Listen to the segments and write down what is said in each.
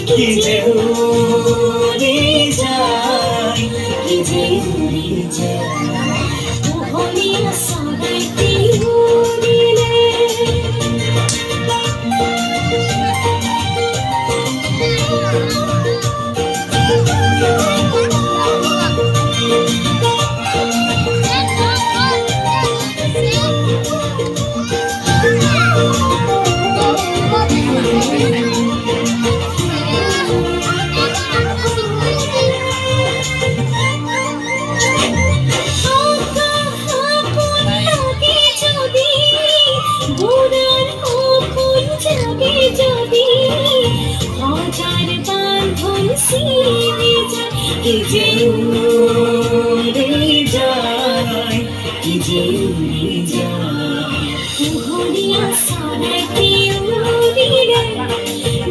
কি যে উড়ে যায়, কি যে উড়ে যায়, মোহনীয় সদাইতে উড়িলে। কি যে উড়ে যায়, কি যে উড়ে যায়, মোহনীয় সদাইতে উড়িলে,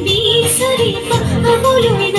বিষরে পাবলই